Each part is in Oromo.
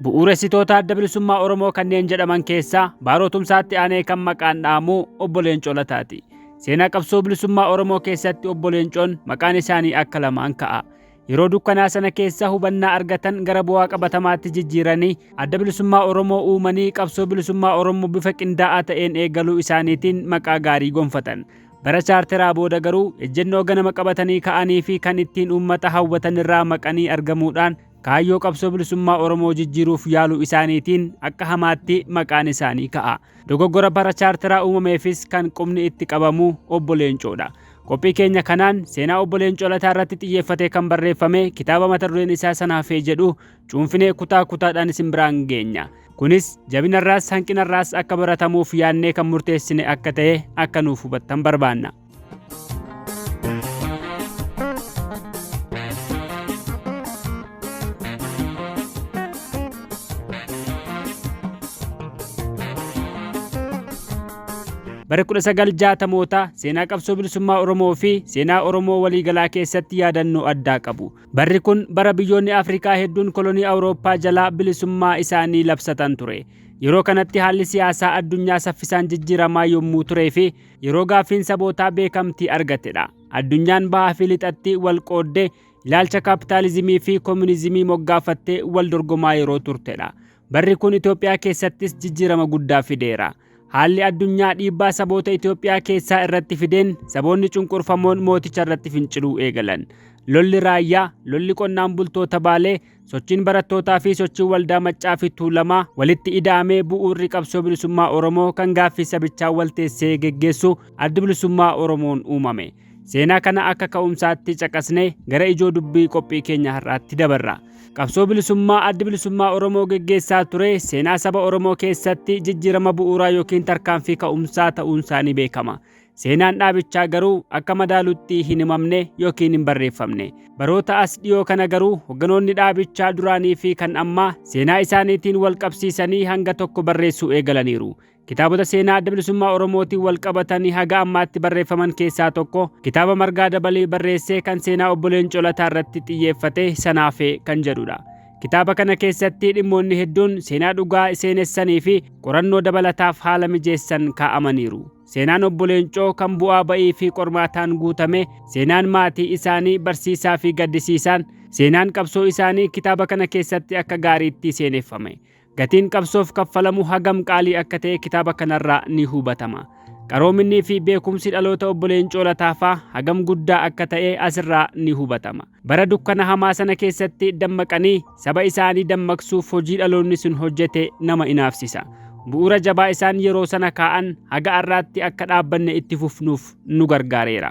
Bu'uuressitoota adda bilisummaa Oromoo kanneen jedhaman keessaa Baarootumsaatti aanee kan maqaan dhaamu obbo Leencoo Lataati. Seenaa qabsoo bilisummaa Oromoo keessatti obbo Leencoon maqaan isaanii akka lamaan ka'a. Yeroo dukkanaa sana keessa hubannaa argatan gara bu'aa qabatamaatti jijjiiranii adda bilisummaa Oromoo uumanii qabsoo bilisummaa Oromoo bifa qindaa'aa ta'een eegaluu isaaniitiin maqaa gaarii gonfatan. Bara chaarteraa booda garuu ejjennoo ganama qabatanii ka'anii fi kan ittiin uummata hawwatan irraa maqanii argamuudhaan kaayyoo qabsoo bilisummaa Oromoo jijjiiruuf yaaluu isaaniitiin akka hamaatti maqaan isaanii ka'a. Dogoggora bara chaarteraa uumameefis kan qubni itti qabamu obbo Leencoodha. Qophii keenya kanaan seenaa obbo Leencoo Lataa irratti xiyyeeffatee kan barreeffame kitaaba mata dureen isaa Sanaafee jedhu cuunfinee kutaa kutaadhaan isin biraan geenya. Kunis jabinarraas hanqinarraas akka baratamuuf yaannee kan murteessine akka ta'e akka nuuf hubattan barbaanna. Bara 1960moota seenaa qabsoo bilisummaa Oromoo fi seenaa Oromoo waliigalaa keessatti yaadannoo addaa qabu. Barri kun bara biyyoonni Afrikaa hedduun kolonii Awurooppaa jalaa bilisummaa isaanii labsatan ture. Yeroo kanatti haalli siyaasaa addunyaa saffisaan jijjiiramaa yommuu turee fi yeroo gaaffiin sabootaa beekamtii argatedha. Addunyaan bahaa fi lixatti wal qooddee ilaalcha kaapitaalizimii fi koominizimii moggaafattee wal dorgomaa yeroo turtedha. Barri kun Itoophiyaa keessattis jijjiirama guddaa fideera. Haalli addunyaa dhiibbaa saboota Itoophiyaa keessaa irratti fideen saboonni cunqurfamoon mooticha irratti finciluu eegalan. Lolli raayyaa, lolli qonnaan bultoota Baalee, sochiin barattootaa fi sochiin waldaa Maccaa fi Tuulamaa walitti ida'amee bu'uurri qabsoo bilisummaa Oromoo kan gaaffii sabichaa walteessee geggeessu adda bilisummaa Oromoon uumame. Seenaa kana akka ka'umsaatti caqasnee gara ijoo dubbii qophii keenya har'aatti dabarra. Qabsoo bilisummaa adda bilisummaa Oromoo geggeessaa ture seenaa saba Oromoo keessatti jijjiirama bu'uuraa yookiin tarkaanfii ka'umsaa ta'uun isaanii beekama. Seenaan dhaabichaa garuu akka madaalutti hin himamne yookiin hin barreeffamne. Baroota as dhiyoo kana garuu hogganoonni dhaabichaa duraanii fi kan ammaa seenaa isaaniitiin wal qabsiisanii hanga tokko barreessuu eegalaniiru. Kitaabota seenaa adda bilisummaa Oromootiin wal qabatanii haga ammaatti barreeffaman keessaa tokko kitaaba Margaa Dabalee barreessee kan seenaa obbo Leencoo Lataa irratti xiyyeeffate Sanaafee kan jedhudha. Kitaaba kana keessatti dhimmoonni hedduun seenaa dhugaa seenessanii fi qorannoo dabalataaf haala mijeessan kaa'amaniiru. Seenaan obbo Leencoo kan bu'aa ba'ii fi qormaataan guutame, seenaan maatii isaanii barsiisaa fi gaddisiisaan, seenaan qabsoo isaanii kitaaba kana keessatti akka gaariitti seeneffame. Gatiin qabsoof kaffalamu hagam qaalii akka ta'e kitaaba kanarraa ni hubatama. Qaroominii fi beekumsi dhaloota obbo Leencoo Lataafaa hagam guddaa akka ta'e asirraa ni hubatama. Bara dukkana hamaa sana keessatti dammaqanii saba isaanii dammaqsuuf hojii dhaloonni sun hojjete nama inaafsisa. Bu'uura jabaa isaan yeroo sana kaa'an haga har'aatti akka dhaabbanne itti fufnuuf nu gargaareera.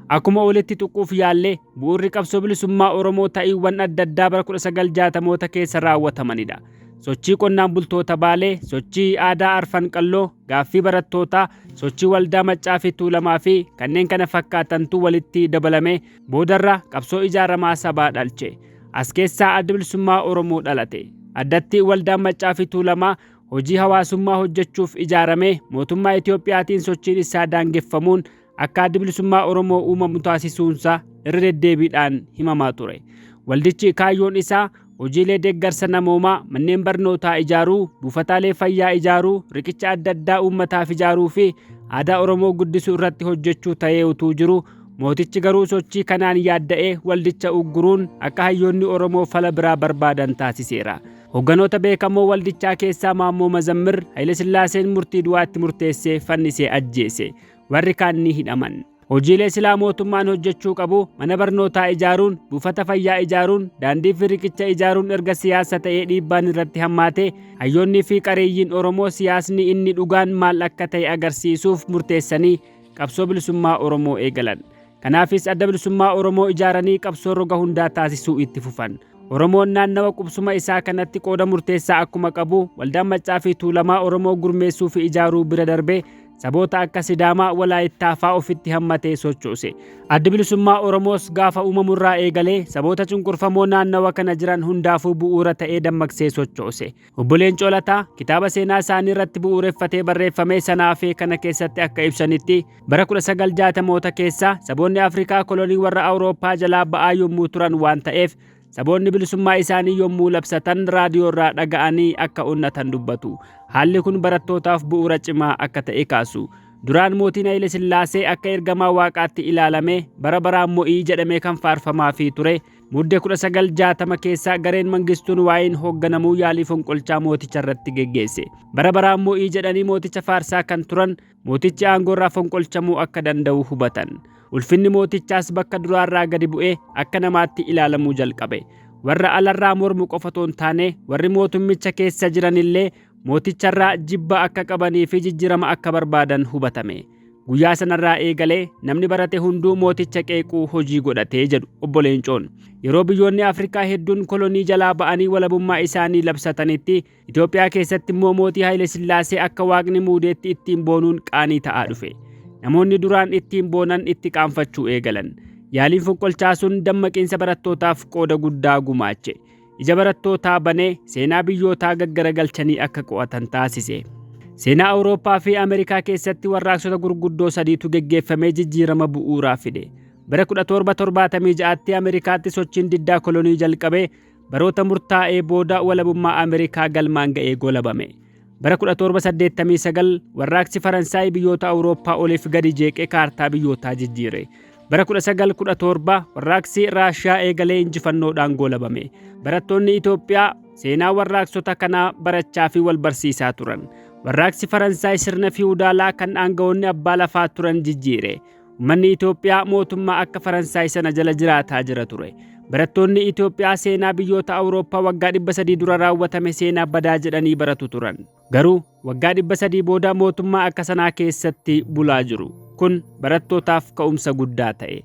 Akkuma walitti tuquuf yaallee bu'uurri qabsoo bilisummaa Oromoo ta'iiwwan adda addaa bara 1960moota keessa raawwatamanidha. Sochii qonnaan bultoota Baalee, sochii aadaa Arfan Qalloo, gaaffii barattootaa, sochii waldaa Maccaa fi Tuulamaa fi kanneen kana fakkaatantu walitti dabalame boodarra qabsoo ijaaramaa sabaa dhalche. As keessaa adda bilisummaa Oromoo dhalate. Addatti waldaan Maccaa fi Tuulamaa hojii hawaasummaa hojjechuuf ijaarame mootummaa Itoophiyaatiin sochiin isaa daangeffamuun akka adda bilisummaa Oromoo uumamu taasisuunsa irra deddeebiidhaan himamaa ture. Waldichi kaayyoon isaa hojiilee deeggarsa namoomaa, manneen barnootaa ijaaruu, buufataalee fayyaa ijaaruu, riqicha adda addaa uummataaf ijaaruu fi aadaa Oromoo guddisuu irratti hojjechuu ta'ee utuu jiru, mootichi garuu sochii kanaan yaadda'ee waldicha ugguruun akka hayyoonni Oromoo fala biraa barbaadan taasiseera. Hogganoota beekamoo waldichaa keessaa Maammoo Mazammir Haile Sillaaseen murtii du'aatti murteessee fannisee ajjeese. Warri kaan ni hidhaman. Hojiilee silaa mootummaan hojjechuu qabu mana barnootaa ijaaruun, buufata fayyaa ijaaruun, daandii fi riqicha ijaaruun erga siyaasa ta'ee dhiibbaan irratti hammaate hayyoonnii fi qareeyyiin Oromoo siyaasni inni dhugaan maal akka ta'e agarsiisuuf murteessanii qabsoo bilisummaa Oromoo eegalan. Kanaafis adda bilisummaa Oromoo ijaaranii qabsoo roga hundaa taasisuu itti fufan. Oromoon naannawa qubsuma isaa kanatti qooda murteessaa akkuma qabu waldaan Maccaa fi Tuulamaa Oromoo gurmeessuu fi ijaaruu bira darbee saboota akka Sidaamaa, Walaayittaa fa'aa ofitti hammatee sochoose. Adda bilisummaa Oromoos gaafa uumamurraa eegalee saboota cunqurfamoo naannawa kana jiran hundaafuu bu'uura ta'ee dammaqsee sochoose. Obbo Leencoo Lataa kitaaba seenaa isaanii irratti bu'uureffatee barreeffame Sanaafee kana keessatti akka ibsanitti bara 1960moota keessa saboonni Afrikaa kolonii warra Awurooppaa jalaa ba'aa yommuu turan waan ta'eef saboonni bilisummaa isaanii yommuu labsatan raadiyoo irraa dhaga'anii akka onnatan dubbatu. Haalli kun barattootaaf bu'uura cimaa akka ta'e kaasu. Duraan mootiin Haile Sillaasee akka ergamaa waaqaatti ilaalame bara baraan mo'ii jedhamee kan faarfamaa fi ture. Muddee 1960 keessa gareen Mangistuun Niwaayiin hoogganamuu yaalii fonqolchaa mooticha irratti geggeesse. Bara baraan mo'ii jedhanii mooticha faarsaa kan turan mootichi aangoo irraa fonqolchamuu akka danda'u hubatan. Ulfinni mootichaas bakka duraarraa gadi bu'ee akka namaatti ilaalamuu jalqabe. Warra alarraa mormu qofa otoo hin taane warri mootummicha keessa jiranillee mooticharraa jibba akka qabanii fi jijjiirama akka barbaadan hubatame. Guyyaa sanarraa eegalee namni barate hunduu mooticha qeequu hojii godhatee jedhu obbo Leencoon. Yeroo biyyoonni Afrikaa hedduun kolonii jalaa ba'anii walabummaa isaanii labsatanitti Itoophiyaa keessatti immoo mootii Haile Sillaasee akka waaqni muudeetti ittiin boonuun qaanii ta'aa dhufe. Namoonni duraan ittiin boonan itti qaanfachuu eegalan. Yaaliin fonqolchaa sun dammaqiinsa barattootaaf qooda guddaa gumaache. Ija barattootaa banee seenaa biyyootaa gaggaragalchanii akka qo'atan taasise. Seenaa Awurooppaa fi Ameerikaa keessatti warraaqsota gurguddoo sadiitu geggeeffamee jijjiirama bu'uuraa fide. Bara 1776tti Ameerikaatti sochiin diddaa kolonii jalqabee baroota murtaa'ee booda walabummaa Ameerikaa galmaan ga'ee golabame. Bara 1789 warraaqsi Faransaay biyyoota Awurooppaa oliif gadi jeeqee kaartaa biyyootaa jijjiire. Bara 1917 warraaqsi Raashiyaa eegalee injifannoodhaan golabame. Barattoonni Itoophiyaa seenaa warraaqsota kanaa barachaa fi wal barsiisaa turan. Warraaqsi Faransaay sirna fiiwudaalaa kan aangawoonni abbaa lafaa turan jijjiire. Uummanni Itoophiyaa mootummaa akka Faransaay sana jala jiraataa jira ture. Barattoonni Itoophiyaa seenaa biyyoota Awurooppaa waggaa 300 dura raawwatame seenaa badaa jedhanii baratu turan. Garuu waggaa 300 booda mootummaa akka sanaa keessatti bulaa jiru. Kun barattootaaf ka'umsa guddaa ta'e.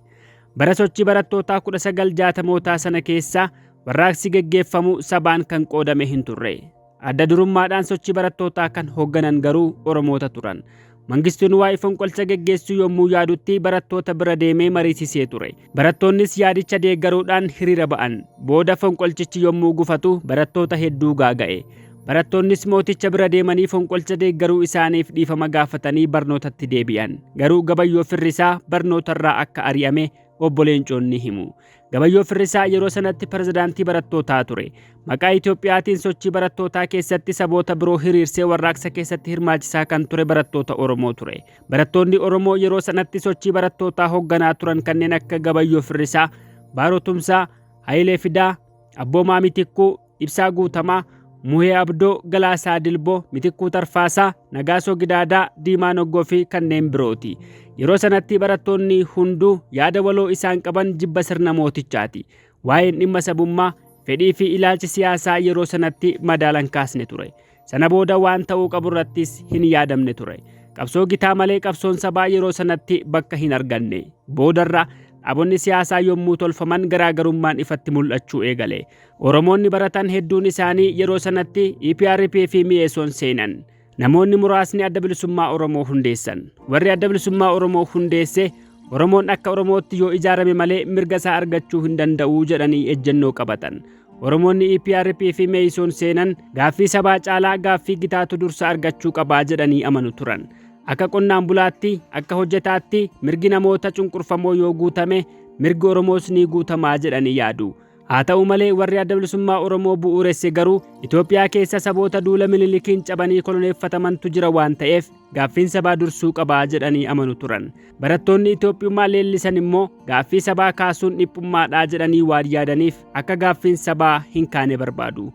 Bara sochii barattootaa 1960mootaa sana keessa warraaqsi geggeeffamu sabaan kan qoodame hin turre. Adda durummaadhaan sochii barattootaa kan hoogganan garuu Oromoota turan. Mangistuun Niwaayii fonqolcha geggeessuu yommuu yaadutti barattoota bira deemee mariisisee ture. Barattoonnis yaadicha deeggaruudhaan hiriira ba'an. Booda fonqolchichi yommuu gufatu barattoota hedduu gaaga'e. Barattoonnis mooticha bira deemanii fonqolcha deeggaruu isaaniif dhiifama gaafatanii barnootatti deebi'an. Garuu Gabayyoo Firrisaa barnootarraa akka ari'ame obbo Leencoon ni himu. Gabayyoo Firrisaa yeroo sanatti pirezidaantii barattootaa ture. Maqaa Itoophiyaatiin sochii barattootaa keessatti saboota biroo hiriirsee warraaqsa keessatti hirmaachisaa kan ture barattoota Oromoo ture. Barattoonni Oromoo yeroo sanatti sochii barattootaa hoogganaa turan kanneen akka Gabayyoo Firrisaa, Baaroo Tumsaa, Hayilee Fidaa, Abboomaa Mitikkuu, Ibsaa Guutamaa, Muhee Abdoo, Galaasaa Dilboo, Mitikkuu Tarfaasaa, Nagaasoo Gidaadaa, Diimaa Noggoo fi kanneen birooti. Yeroo sanatti barattoonni hunduu yaada waloo isaan qaban jibba sirna mootichaati. Waa'een dhimma sabummaa, fedhii fi ilaalchi siyaasaa yeroo sanatti madaalan kaasne ture. Sana booda waan ta'uu qabu irrattis hin yaadamne ture. Qabsoo gitaa malee qabsoon sabaa yeroo sanatti bakka hin arganne. Boodarra dhaabonni siyaasaa yommuu tolfaman garaagarummaan ifatti mul'achuu eegale. Oromoonni baratan hedduun isaanii yeroo sanatti EPRP fi mi'eessoon seenan. Namoonni muraasni adda bilisummaa Oromoo hundeessan. Warri adda bilisummaa Oromoo hundeesse Oromoon akka Oromootti yoo ijaarame malee mirga isaa argachuu hin danda'u jedhanii ejjennoo qabatan. Oromoonni EPRP fi mi'eessoon seenan gaaffii sabaa caalaa gaaffii gitaatu dursa argachuu qabaa jedhanii amanu turan. Akka qonnaan bulaatti, akka hojjetaatti mirgi namoota cunqurfamoo yoo guutame mirgi Oromoos ni guutamaa jedhanii yaadu. Haa ta'u malee warri adda bilisummaa Oromoo bu'uuresse garuu Itoophiyaa keessa saboota duula Minilikiin cabanii koloneeffatamantu jira waan ta'eef gaaffiin sabaa dursuu qabaa jedhanii amanu turan. Barattoonni Itoophiyummaa leellisan immoo gaaffii sabaa kaasuun dhiphummaadhaa jedhanii waan yaadaniif akka gaaffiin sabaa hin kaane barbaadu.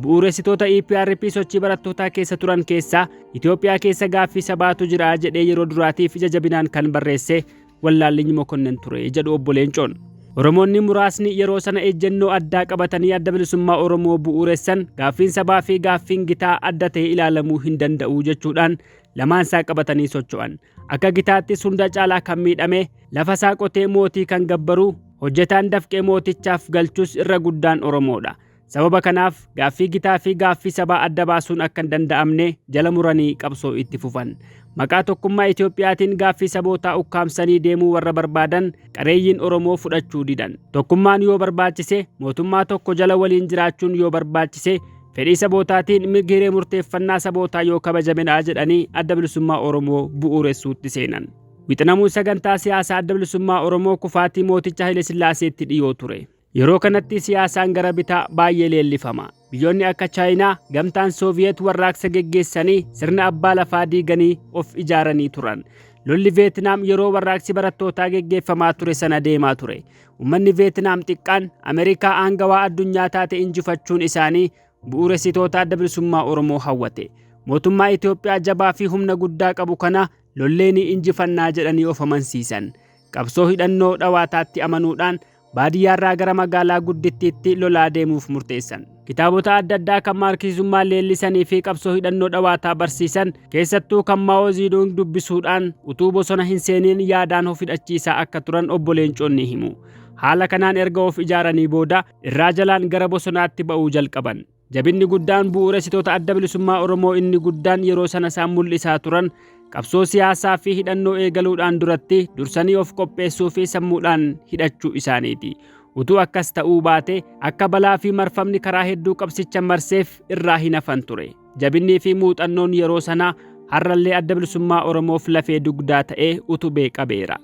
Bu'uuressitoota EPRP sochii barattootaa keessa turan keessaa Itoophiyaa keessa gaaffii sabaatu jira jedhee yeroo duraatiif ija jabinaan kan barreesse Wallaallinyi Mokonnon ture jedhu obbo Leencoon. Oromoonni muraasni yeroo sana ejjennoo addaa qabatanii adda bilisummaa Oromoo bu'uuressan gaaffiin sabaa fi gaaffiin gitaa adda ta'e ilaalamuu hin danda'u jechuudhaan lamaan isaa qabatanii socho'an. Akka gitaattis hunda caalaa kan miidhame lafa isaa qotee mootii kan gabbaru hojjetaan dafqee mootichaaf galchus irra guddaan Oromoodha. Sababa kanaaf gaaffii gitaa fi gaaffii sabaa adda baasuun akka hin danda'amne jala muranii qabsoo itti fufan. Maqaa tokkummaa Itoophiyaatiin gaaffii sabootaa ukkaamsanii deemuu warra barbaadan qareeyyiin Oromoo fudhachuu didan. Tokkummaan yoo barbaachise, mootummaa tokko jala waliin jiraachuun yoo barbaachise, fedhii sabootaatiin mirgi hiree murteeffannaa sabootaa yoo kabajamedha jedhanii adda bilisummaa Oromoo bu'uuressuutti seenan. Wixinamuu sagantaa siyaasaa adda bilisummaa Oromoo kufaatii mooticha Haile Sillaaseetti dhiyoo ture. Yeroo kanatti siyaasaan gara bitaa baay'ee leellifama. Biyyoonni akka Chaayinaa, gamtaan Sooviyeet warraaqsa geggeessanii sirna abbaa lafaa diiganii of ijaaranii turan. Lolli Veetnaam yeroo warraaqsi barattootaa geggeeffamaa ture sana deemaa ture. Uummanni Veetnaam xiqqaan Ameerikaa aangawaa addunyaa taate injifachuun isaanii bu'uuressitoota adda bilisummaa Oromoo hawwate. Mootummaa Itoophiyaa jabaa fi humna guddaa qabu kana lolleenii injifannaa jedhanii of amansiisan. Qabsoo hidhannoo dhawaataatti amanuudhaan baadiyyaarraa gara magaalaa guddittiitti lolaa deemuuf murteessan. Kitaabota adda addaa kan maarkiizummaa leellisanii fi qabsoo hidhannoo dhawaataa barsiisan keessattuu kan Maao Zeedong dubbisuudhaan utuu bosona hin seeniin yaadaan of hidhachiisaa akka turan obbo Leencoon ni himu. Haala kanaan erga of ijaaranii booda irraa jalaan gara bosonaatti ba'uu jalqaban. Jabinni guddaan bu'uuressitoota adda bilisummaa Oromoo inni guddaan yeroo sana isaan mul'isaa turan qabsoo siyaasaa fi hidhannoo eegaluudhaan duratti dursanii of qopheessuu fi sammuudhaan hidhachuu isaaniiti. Utuu akkas ta'uu baate akka balaa fi marfamni karaa hedduu qabsicha marseef irraa hin hafan ture. Jabinnii fi muuxannoon yeroo sana har'allee adda bilisummaa Oromoof lafee dugdaa ta'ee utubee qabeera.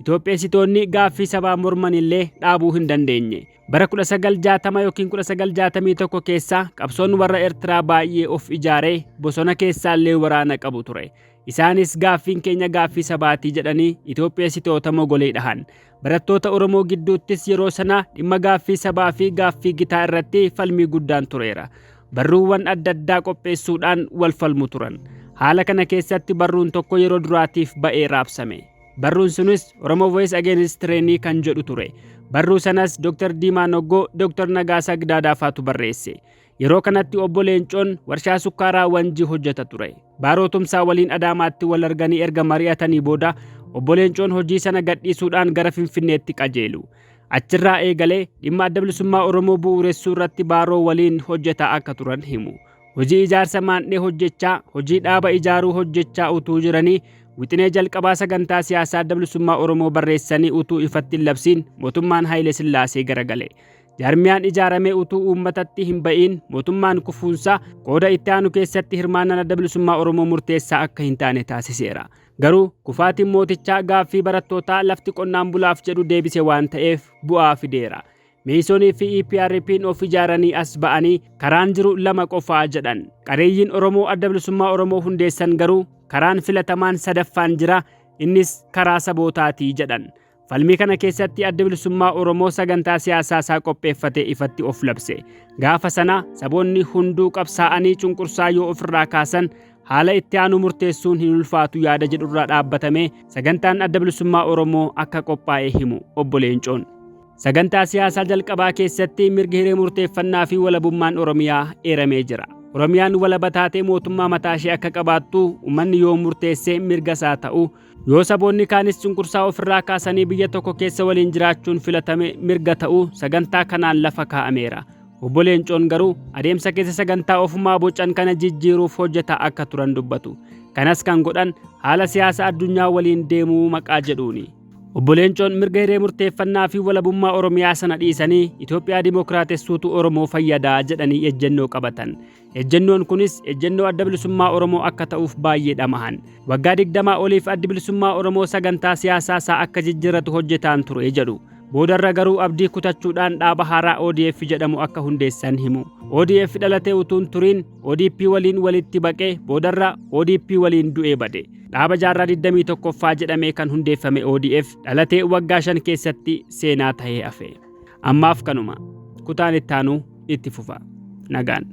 Itoophiyaasitoonni gaaffii sabaa morman illee dhaabuu hin dandeenye. Bara 1960 yookiin 1961 keessa qabsoon warra Eertiraa baay'ee of ijaaree bosona keessaallee waraana qabu ture. Isaanis gaaffiin keenya gaaffii sabaatii jedhanii Itoophiyaasitoota mogolee dhahan. Barattoota Oromoo gidduuttis yeroo sana dhimma gaaffii sabaa fi gaaffii gitaa irratti falmii guddaan tureera. Barruuwwan adda addaa qopheessuudhaan wal falmu turan. Haala kana keessatti barruun tokko yeroo duraatiif ba'ee raabsame. Barruun sunis Oromo Voice Against Tyranny kan jedhu ture. Barruu sanas Dr. Diimaa Noggoo, Dr. Nagaasaa Gidaafaatu barreesse. Yeroo kanatti obbo Leencoon warshaa sukkaaraa Wanjii hojjeta ture. Baarootumsaa waliin Adaamaatti wal arganii erga mari'atanii booda obbo Leencoon hojii sana gadhiisuudhaan gara Finfinneetti qajeelu. Achirraa eegalee dhimma adda bilisummaa Oromoo bu'uuressuu irratti Baaroo waliin hojjetaa akka turan himu. Hojii ijaarsa maandhee hojjechaa, hojii dhaaba ijaaruu hojjechaa utuu jiranii wixinee jalqabaa sagantaa siyaasaa adda bilisummaa Oromoo barreessanii utuu ifatti hin labsiin mootummaan Haayile Sillaasee garagale. Jaarmiyaan ijaaramee utuu uummatatti hin ba'iin mootummaan kufuunsaa qooda itti aanu keessatti hirmaannaan adda bilisummaa Oromoo murteessaa akka hin taane taasiseera. Garuu kufaatiin mootichaa gaaffii barattootaa lafti qonnaan bulaaf jedhu deebise waan ta'eef bu'aa fideera. Meesonii fi EPRP'n of ijaaranii as ba'anii karaan jiru lama qofaa jedhan. Qareeyyiin Oromoo adda bilisummaa Oromoo hundeessan garuu karaan filatamaan sadaffaan jira, innis karaa sabootaatii jedhan. Falmii kana keessatti adda bilisummaa Oromoo sagantaa siyaasaa isaa qopheeffate ifatti of labse. Gaafa sana saboonni hunduu qabsaa'anii cunqursaa yoo ofirraa kaasan haala itti aanu murteessuun hin ulfaatu yaada jedhurraa dhaabbatame sagantaan adda bilisummaa Oromoo akka qophaa'e himu obbo Leencoon. Sagantaa siyaasaa jalqabaa keessatti mirgi hiree murteeffannaa fi walabummaan Oromiyaa eeramee jira. Oromiyaan walaba taatee mootummaa mataa ishee akka qabaattu uummanni yoo murteessee mirga isaa ta'u, yoo saboonni kaanis cunqursaa ofirraa kaasanii biyya tokko keessa waliin jiraachuun filatame mirga ta'u sagantaa kanaan lafa kaa'ameera. Obbo Leencoon garuu adeemsa keessa sagantaa ofumaa bocan kana jijjiiruuf hojjetaa akka turan dubbatu. Kanas kan godhan haala siyaasa addunyaa waliin deemuu maqaa jedhuuni. Obbo Leencoon mirga hiree murteeffannaa fi walabummaa Oromiyaa sana dhiisanii Itoophiyaa Dimookiraatessuutu Oromoo fayyadaa jedhanii ejjennoo qabatan. Ejjennoon kunis ejjennoo adda bilisummaa Oromoo akka ta'uuf baay'ee dhamahan. Waggaa 20 oliif adda bilisummaa Oromoo sagantaa siyaasaa isaa akka jijjiirratu hojjetaan ture jedhu. Boodarra garuu abdii kutachuudhaan dhaaba haaraa ODF jedhamu akka hundeessan himu. ODF dhalatee utuun turiin ODP waliin walitti baqee boodarra ODP waliin du'ee bade. Dhaaba jaarraa 21ffaa jedhamee kan hundeeffame ODF dhalatee waggaa 5 keessatti seenaa ta'ee hafe. Ammaaf kanuma. Kutaan itti aanu itti fufa. Nagaan.